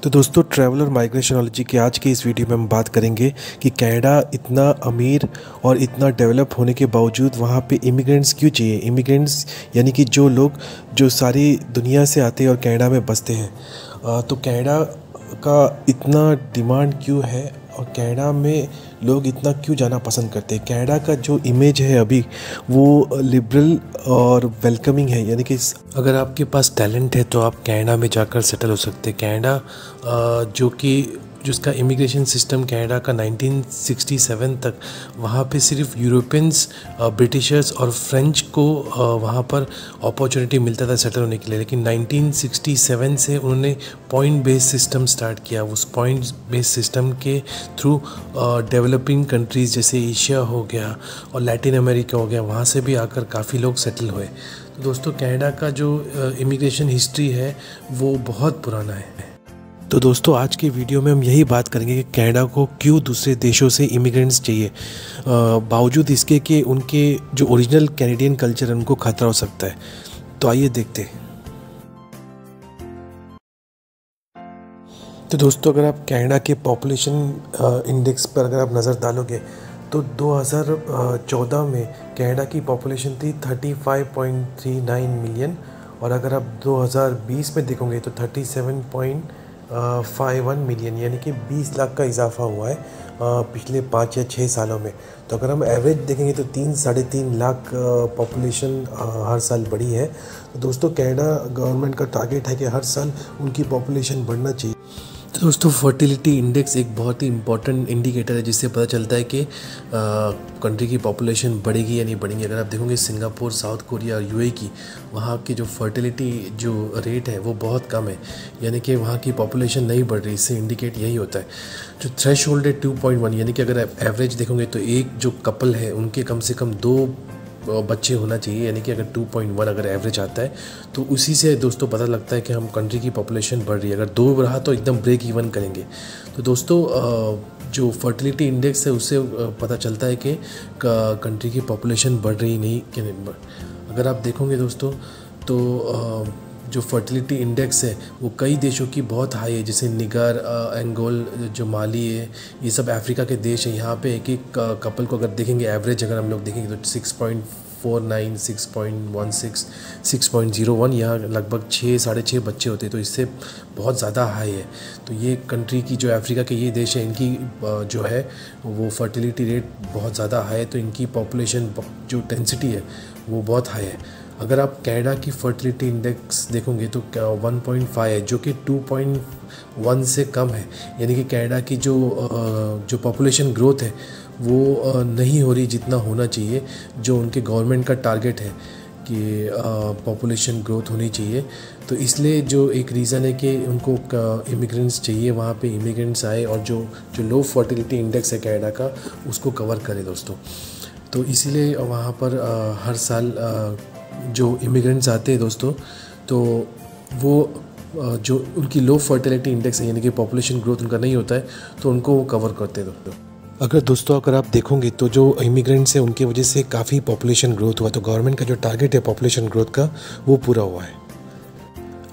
तो दोस्तों ट्रैवल और माइग्रेशनोलॉजी के आज की इस वीडियो में हम बात करेंगे कि कनाडा इतना अमीर और इतना डेवलप होने के बावजूद वहाँ पे इमिग्रेंट्स क्यों चाहिए। इमिग्रेंट्स यानी कि जो लोग जो सारी दुनिया से आते हैं और कनाडा में बसते हैं। तो कनाडा का इतना डिमांड क्यों है और कनाडा में लोग इतना क्यों जाना पसंद करते हैं। कनाडा का जो इमेज है अभी वो लिबरल और वेलकमिंग है, यानी कि अगर आपके पास टैलेंट है तो आप कनाडा में जाकर सेटल हो सकते हैं। कनाडा जो कि जिसका इमिग्रेशन सिस्टम कनाडा का 1967 तक वहाँ पे सिर्फ यूरोपियंस, ब्रिटिशर्स और फ्रेंच को वहाँ पर अपॉर्चुनिटी मिलता था सेटल होने के लिए, लेकिन 1967 से उन्होंने पॉइंट बेस्ड सिस्टम स्टार्ट किया। उस पॉइंट बेस्ड सिस्टम के थ्रू डेवलपिंग कंट्रीज़ जैसे एशिया हो गया और लैटिन अमेरिका हो गया, वहाँ से भी आकर काफ़ी लोग सेटल हुए। तो दोस्तों कनाडा का जो इमिग्रेशन हिस्ट्री है वो बहुत पुराना है। तो दोस्तों आज की वीडियो में हम यही बात करेंगे कि कनाडा को क्यों दूसरे देशों से इमिग्रेंट्स चाहिए, बावजूद इसके कि उनके जो ओरिजिनल कैनेडियन कल्चर है उनको खतरा हो सकता है। तो आइए देखते हैं। तो दोस्तों अगर आप कनाडा के पॉपुलेशन इंडेक्स पर अगर आप नज़र डालोगे तो 2014 में कनाडा की पॉपुलेशन थी 35.39 मिलियन, और अगर आप 2020 में देखोगे तो 37.51 मिलियन, यानी कि 20 लाख का इजाफा हुआ है पिछले 5 या 6 सालों में। तो अगर हम एवरेज देखेंगे तो 3-3.5 लाख पॉपुलेशन हर साल बढ़ी है। तो दोस्तों कनाडा गवर्नमेंट का टारगेट है कि हर साल उनकी पॉपुलेशन बढ़ना चाहिए। तो दोस्तों फर्टिलिटी इंडेक्स एक बहुत ही इंपॉर्टेंट इंडिकेटर है जिससे पता चलता है कि कंट्री की पॉपुलेशन बढ़ेगी या नहीं बढ़ेगी। अगर आप देखोगे सिंगापुर, साउथ कोरिया और यूएई की, वहाँ की जो फर्टिलिटी जो रेट है वो बहुत कम है, यानी कि वहाँ की पॉपुलेशन नहीं बढ़ रही। इससे इंडिकेट यही होता है। जो थ्रेश होल्ड है 2.1, यानी कि अगर आप एवरेज देखोगे तो एक जो कपल है उनके कम से कम 2 बच्चे होना चाहिए, यानी कि अगर 2.1 अगर एवरेज आता है तो उसी से दोस्तों पता लगता है कि हम कंट्री की पॉपुलेशन बढ़ रही है। अगर 2 रहा तो एकदम ब्रेक इवन करेंगे। तो दोस्तों जो फर्टिलिटी इंडेक्स है उससे पता चलता है कि कंट्री की पॉपुलेशन बढ़ रही नहीं कि नहीं। अगर आप देखोगे दोस्तों तो जो फर्टिलिटी इंडेक्स है वो कई देशों की बहुत हाई है, जैसे निगर, एंगोल, जो माली है, ये सब अफ्रीका के देश हैं। यहाँ पे एक एक कपल को अगर देखेंगे एवरेज अगर हम लोग देखेंगे तो 6.49, 6.16, 6.01, यहाँ लगभग 6-6.5 बच्चे होते हैं। तो इससे बहुत ज़्यादा हाई है। तो ये कंट्री की जो अफ्रीका के ये देश है इनकी जो है वो फर्टिलिटी रेट बहुत ज़्यादा हाई है। तो इनकी पॉपुलेशन जो डेंसिटी है वो बहुत हाई है। अगर आप कनाडा की फर्टिलिटी इंडेक्स देखोगे तो 1.5 है, जो कि 2.1 से कम है, यानी कि कनाडा की जो पॉपुलेशन ग्रोथ है वो नहीं हो रही जितना होना चाहिए। जो उनके गवर्नमेंट का टारगेट है कि पॉपुलेशन ग्रोथ होनी चाहिए। तो इसलिए जो एक रीज़न है कि उनको इमिग्रेंट्स चाहिए, वहाँ पे इमिग्रेंट्स आए और जो लो फर्टिलिटी इंडेक्स है कनाडा का उसको कवर करे दोस्तों। तो इसीलिए वहाँ पर हर साल जो इमिग्रेंट्स आते हैं दोस्तों, तो वो जो उनकी लो फर्टिलिटी इंडेक्स है, यानी कि पॉपुलेशन ग्रोथ उनका नहीं होता है, तो उनको वो कवर करते हैं दोस्तों। अगर आप देखोगे तो जो इमिग्रेंट्स हैं उनकी वजह से काफ़ी पॉपुलेशन ग्रोथ हुआ। तो गवर्नमेंट का जो टारगेट है पॉपुलेशन ग्रोथ का वो पूरा हुआ है।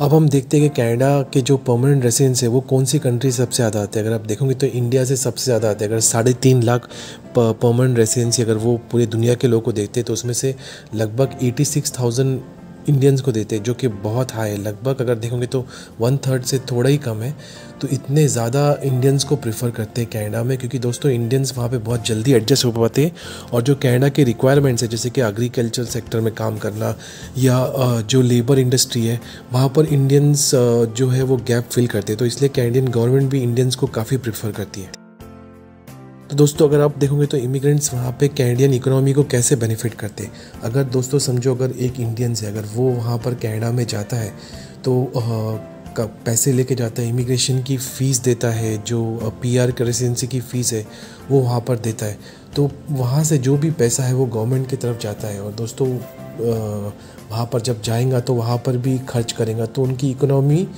अब हम देखते हैं कि कनाडा के जो परमानेंट रेसिडेंट्स है वो कौन सी कंट्री से सबसे ज़्यादा आते हैं। अगर आप देखोगे तो इंडिया से सबसे ज़्यादा आते हैं। अगर 3.5 लाख परमानेंट रेसिडेंट्स अगर वो पूरी दुनिया के लोगों को देखते हैं तो उसमें से लगभग 86,000 इंडियंस को देते हैं, जो कि बहुत हाई है। लगभग अगर देखोगे तो 1/3 से थोड़ा ही कम है। तो इतने ज़्यादा इंडियंस को प्रेफर करते हैं कनाडा में, क्योंकि दोस्तों इंडियंस वहाँ पे बहुत जल्दी एडजस्ट हो पाते हैं। और जो कनाडा के रिक्वायरमेंट्स है जैसे कि एग्रीकल्चर सेक्टर में काम करना या जो लेबर इंडस्ट्री है वहाँ पर इंडियंस जो है वो गैप फिल करते हैं। तो इसलिए कैनेडियन गवर्नमेंट भी इंडियंस को काफ़ी प्रेफर करती है। तो दोस्तों अगर आप देखोगे तो इमिग्रेंट्स वहाँ पे कैनेडियन इकोनॉमी को कैसे बेनिफिट करते हैं। अगर दोस्तों समझो अगर एक इंडियन से अगर वो वहाँ पर कनाडा में जाता है तो पैसे लेके जाता है, इमिग्रेशन की फ़ीस देता है, जो पीआर रेसिडेंसी की फ़ीस है वो वहाँ पर देता है। तो वहाँ से जो भी पैसा है वो गवर्नमेंट की तरफ जाता है। और दोस्तों वहाँ पर जब जाएगा तो वहाँ पर भी खर्च करेगा तो उनकी इकोनॉमी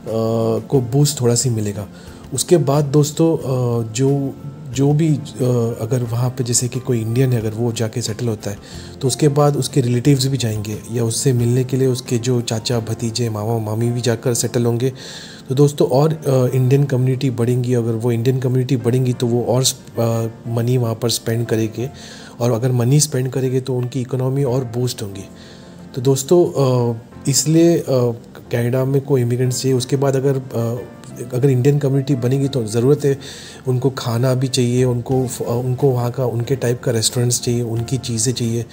को बूस्ट थोड़ा सी मिलेगा। उसके बाद दोस्तों जो भी अगर वहाँ पे जैसे कि कोई इंडियन है अगर वो जाके सेटल होता है तो उसके बाद उसके रिलेटिव्स भी जाएंगे या उससे मिलने के लिए उसके जो चाचा भतीजे मामा मामी भी जाकर सेटल होंगे। तो दोस्तों और इंडियन कम्युनिटी बढ़ेंगी, अगर वो इंडियन कम्युनिटी बढ़ेंगी तो वो और मनी वहाँ पर स्पेंड करेंगे, और अगर मनी स्पेंड करेंगे तो उनकी इकोनॉमी और बूस्ट होंगी। तो दोस्तों इसलिए कनाडा में कोई इमिग्रेंट्स चाहिए। उसके बाद अगर इंडियन कम्युनिटी बनेगी तो ज़रूरत है उनको खाना भी चाहिए, उनको वहाँ का उनके टाइप का रेस्टोरेंट्स चाहिए, उनकी चीज़ें चाहिए।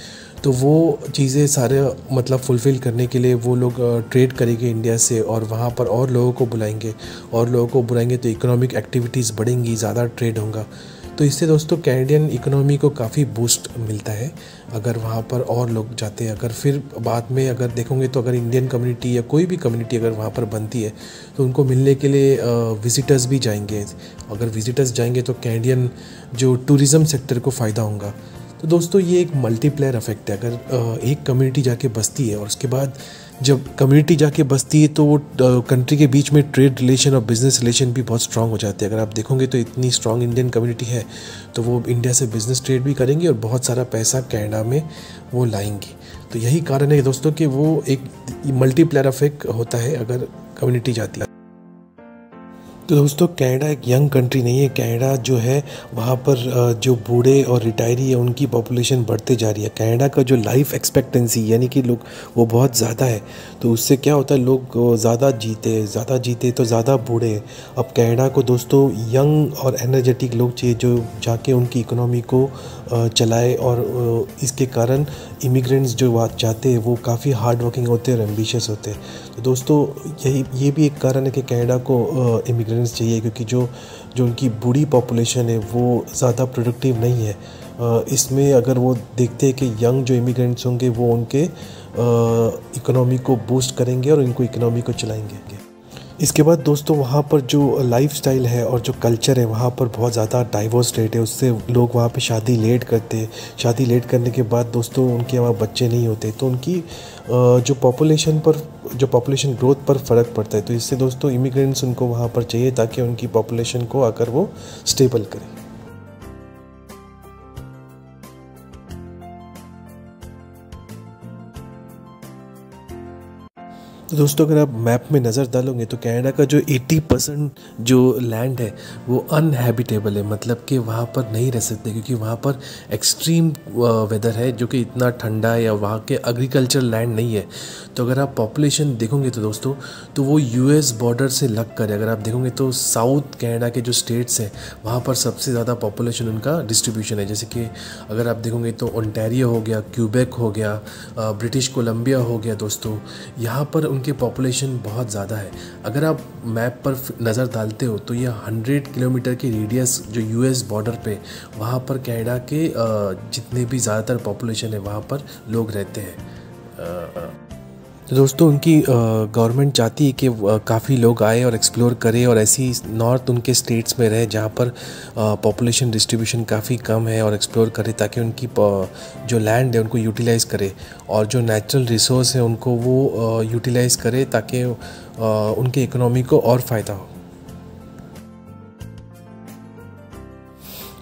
तो वो चीज़ें सारे मतलब फुलफ़िल करने के लिए वो लोग ट्रेड करेंगे इंडिया से, और वहाँ पर और लोगों को बुलाएंगे तो इकोनॉमिक एक्टिविटीज़ बढ़ेंगी, ज़्यादा ट्रेड होगा। तो इससे दोस्तों कैनेडियन इकोनॉमी को काफ़ी बूस्ट मिलता है अगर वहाँ पर और लोग जाते हैं। अगर फिर बाद में अगर देखोगे तो अगर इंडियन कम्युनिटी या कोई भी कम्युनिटी अगर वहाँ पर बनती है तो उनको मिलने के लिए विजिटर्स भी जाएंगे। अगर विजिटर्स जाएंगे तो कैनेडियन जो टूरिज़्म सेक्टर को फ़ायदा होगा। तो दोस्तों ये एक मल्टीप्लायर इफेक्ट है। अगर एक कम्युनिटी जाके बसती है और उसके बाद जब कम्युनिटी जाके बसती है तो वो कंट्री के बीच में ट्रेड रिलेशन और बिज़नेस रिलेशन भी बहुत स्ट्रांग हो जाते हैं। अगर आप देखोगे तो इतनी स्ट्रांग इंडियन कम्युनिटी है तो वो इंडिया से बिज़नेस ट्रेड भी करेंगी और बहुत सारा पैसा कनाडा में वो लाएंगी। तो यही कारण है दोस्तों कि वो एक मल्टीप्लायर इफेक्ट होता है अगर कम्युनिटी जाती है। तो दोस्तों कनाडा एक यंग कंट्री नहीं है। कनाडा जो है वहाँ पर जो बूढ़े और रिटायरी है उनकी पॉपुलेशन बढ़ते जा रही है। कनाडा का जो लाइफ एक्सपेक्टेंसी यानी कि लोग वो बहुत ज़्यादा है, तो उससे क्या होता है लोग ज़्यादा जीते तो ज़्यादा बूढ़े। अब कनाडा को दोस्तों यंग और एनर्जेटिक लोग चाहिए जो जाके उनकी इकोनॉमी को चलाए, और इसके कारण इमिग्रेंट्स जो जाते हैं वो काफ़ी हार्ड वर्किंग होते हैं और एम्बिशियस होते हैं। तो दोस्तों ये भी एक कारण है कि कनाडा को इमिग्रेंट्स चाहिए, क्योंकि जो उनकी बूढ़ी पॉपुलेशन है वो ज़्यादा प्रोडक्टिव नहीं है। इसमें अगर वो देखते हैं कि यंग जो इमिग्रेंट्स होंगे वो उनके इकोनॉमी को बूस्ट करेंगे और उनको इकोनॉमी को चलाएंगे। इसके बाद दोस्तों वहाँ पर जो लाइफस्टाइल है और जो कल्चर है वहाँ पर बहुत ज़्यादा डाइवर्स स्टेट है, उससे लोग वहाँ पे शादी लेट करते हैं। शादी लेट करने के बाद दोस्तों उनके वहाँ बच्चे नहीं होते, तो उनकी जो पॉपुलेशन ग्रोथ पर फ़र्क पड़ता है। तो इससे दोस्तों इमिग्रेंट्स उनको वहाँ पर चाहिए ताकि उनकी पॉपुलेशन को आकर वो स्टेबल करें। तो दोस्तों अगर आप मैप में नज़र डालोगे तो कनाडा का जो 80% जो लैंड है वो अनहैबिटेबल है, मतलब कि वहाँ पर नहीं रह सकते, क्योंकि वहाँ पर एक्सट्रीम वेदर है जो कि इतना ठंडा है, या वहाँ के एग्रीकल्चर लैंड नहीं है। तो अगर आप पॉपुलेशन देखोगे तो दोस्तों तो वो यूएस बॉर्डर से लग कर है। अगर आप देखोगे तो साउथ कनाडा के जो स्टेट्स हैं वहाँ पर सबसे ज़्यादा पॉपुलेशन उनका डिस्ट्रीब्यूशन है। जैसे कि अगर आप देखोगे तो ओंटारियो हो गया, क्यूबेक हो गया, ब्रिटिश कोलंबिया हो गया दोस्तों, यहाँ पर उनकी पॉपुलेशन बहुत ज़्यादा है। अगर आप मैप पर नज़र डालते हो तो ये 100 किलोमीटर की रेडियस जो यूएस बॉर्डर पे वहाँ पर कनाडा के जितने भी ज़्यादातर पॉपुलेशन है वहाँ पर लोग रहते हैं। तो दोस्तों उनकी गवर्नमेंट चाहती है कि काफ़ी लोग आए और एक्सप्लोर करें और ऐसी नॉर्थ उनके स्टेट्स में रहे जहाँ पर पॉपुलेशन डिस्ट्रीब्यूशन काफ़ी कम है, और एक्सप्लोर करें ताकि उनकी जो लैंड है उनको यूटिलाइज़ करे, और जो नेचुरल रिसोर्स है उनको वो यूटिलाइज़ करे ताकि उनके इकोनॉमी को और फ़ायदा हो।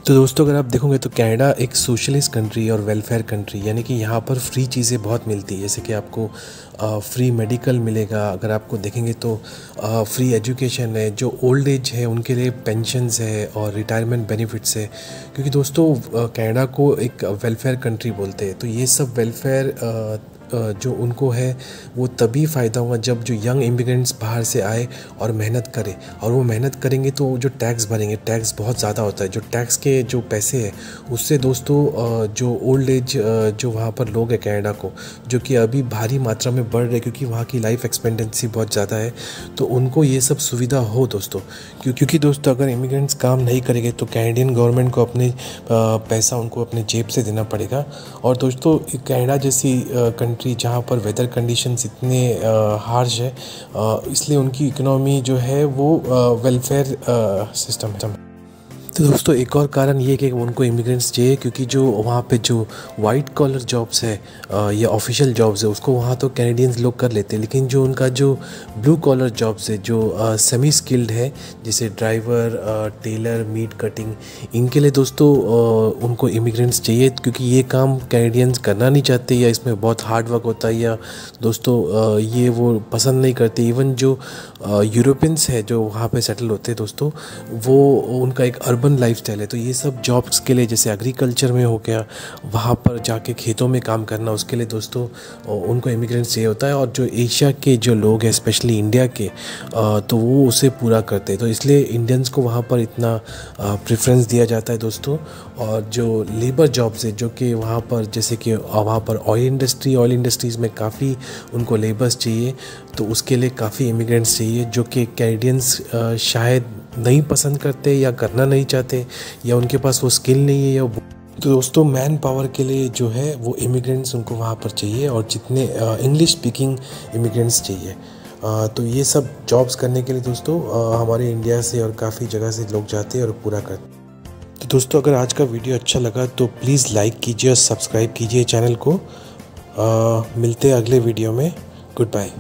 तो दोस्तों अगर आप देखोगे तो कनाडा एक सोशलिस्ट कंट्री और वेलफेयर कंट्री, यानी कि यहाँ पर फ्री चीज़ें बहुत मिलती है। जैसे कि आपको फ्री मेडिकल मिलेगा, अगर आपको देखेंगे तो फ्री एजुकेशन है, जो ओल्ड एज है उनके लिए पेंशन्स है और रिटायरमेंट बेनिफिट्स है। क्योंकि दोस्तों कनाडा को एक वेलफेयर कंट्री बोलते हैं, तो ये सब वेलफेयर जो उनको है वो तभी फ़ायदा होगा जब जो यंग इमिग्रेंट्स बाहर से आए और मेहनत करें, और वो मेहनत करेंगे तो जो टैक्स भरेंगे, टैक्स बहुत ज़्यादा होता है। जो टैक्स के जो पैसे हैं उससे दोस्तों जो ओल्ड एज जो वहाँ पर लोग हैं कनाडा को, जो कि अभी भारी मात्रा में बढ़ रहे क्योंकि वहाँ की लाइफ एक्सपेक्टेंसी बहुत ज़्यादा है, तो उनको ये सब सुविधा हो दोस्तों। क्योंकि दोस्तों अगर इमिग्रेंट्स काम नहीं करेंगे तो कैनेडियन गवर्नमेंट को अपने पैसा उनको अपने जेब से देना पड़ेगा। और दोस्तों कनाडा जैसी कंट्री जहाँ पर वेदर कंडीशंस इतने हार्श है, इसलिए उनकी इकोनॉमी जो है वो वेलफेयर सिस्टम। तो दोस्तों एक और कारण ये है कि उनको इमिग्रेंट्स चाहिए, क्योंकि जो वहाँ पे जो वाइट कॉलर जॉब्स है या ऑफिशियल जॉब्स है उसको वहाँ तो कैनेडियंस लोग कर लेते हैं, लेकिन जो उनका जो ब्लू कॉलर जॉब्स है जो सेमी स्किल्ड है, जैसे ड्राइवर, टेलर, मीट कटिंग, इनके लिए दोस्तों उनको इमिग्रेंट्स चाहिए, क्योंकि ये काम कैनेडियंस करना नहीं चाहते या इसमें बहुत हार्ड वर्क होता है या दोस्तों ये वो पसंद नहीं करते। इवन जो यूरोपियंस है जो वहाँ पे सेटल होते हैं दोस्तों, वो उनका एक अर्बन लाइफस्टाइल है, तो ये सब जॉब्स के लिए जैसे एग्रीकल्चर में हो गया, वहाँ पर जाके खेतों में काम करना, उसके लिए दोस्तों उनको इमिग्रेंट्स चाहिए होता है। और जो एशिया के जो लोग हैं स्पेशली इंडिया के, तो वो उसे पूरा करते हैं, तो इसलिए इंडियंस को वहाँ पर इतना प्रेफरेंस दिया जाता है दोस्तों। और जो लेबर जॉब्स है जो कि वहाँ पर जैसे कि वहाँ पर ऑयल इंडस्ट्रीज़ में काफ़ी उनको लेबर्स चाहिए, तो उसके लिए काफ़ी इमिग्रेंट्स चाहिए जो कि कैनेडियंस शायद नहीं पसंद करते या करना नहीं चाहते, या उनके पास वो स्किल नहीं है या तो दोस्तों मैन पावर के लिए जो है वो इमिग्रेंट्स उनको वहाँ पर चाहिए, और जितने इंग्लिश स्पीकिंग इमिग्रेंट्स चाहिए। तो ये सब जॉब्स करने के लिए दोस्तों हमारे इंडिया से और काफ़ी जगह से लोग जाते हैं और पूरा करते हैं। तो दोस्तों अगर आज का वीडियो अच्छा लगा तो प्लीज़ लाइक कीजिए और सब्सक्राइब कीजिए चैनल को। मिलते हैं अगले वीडियो में। Good bye.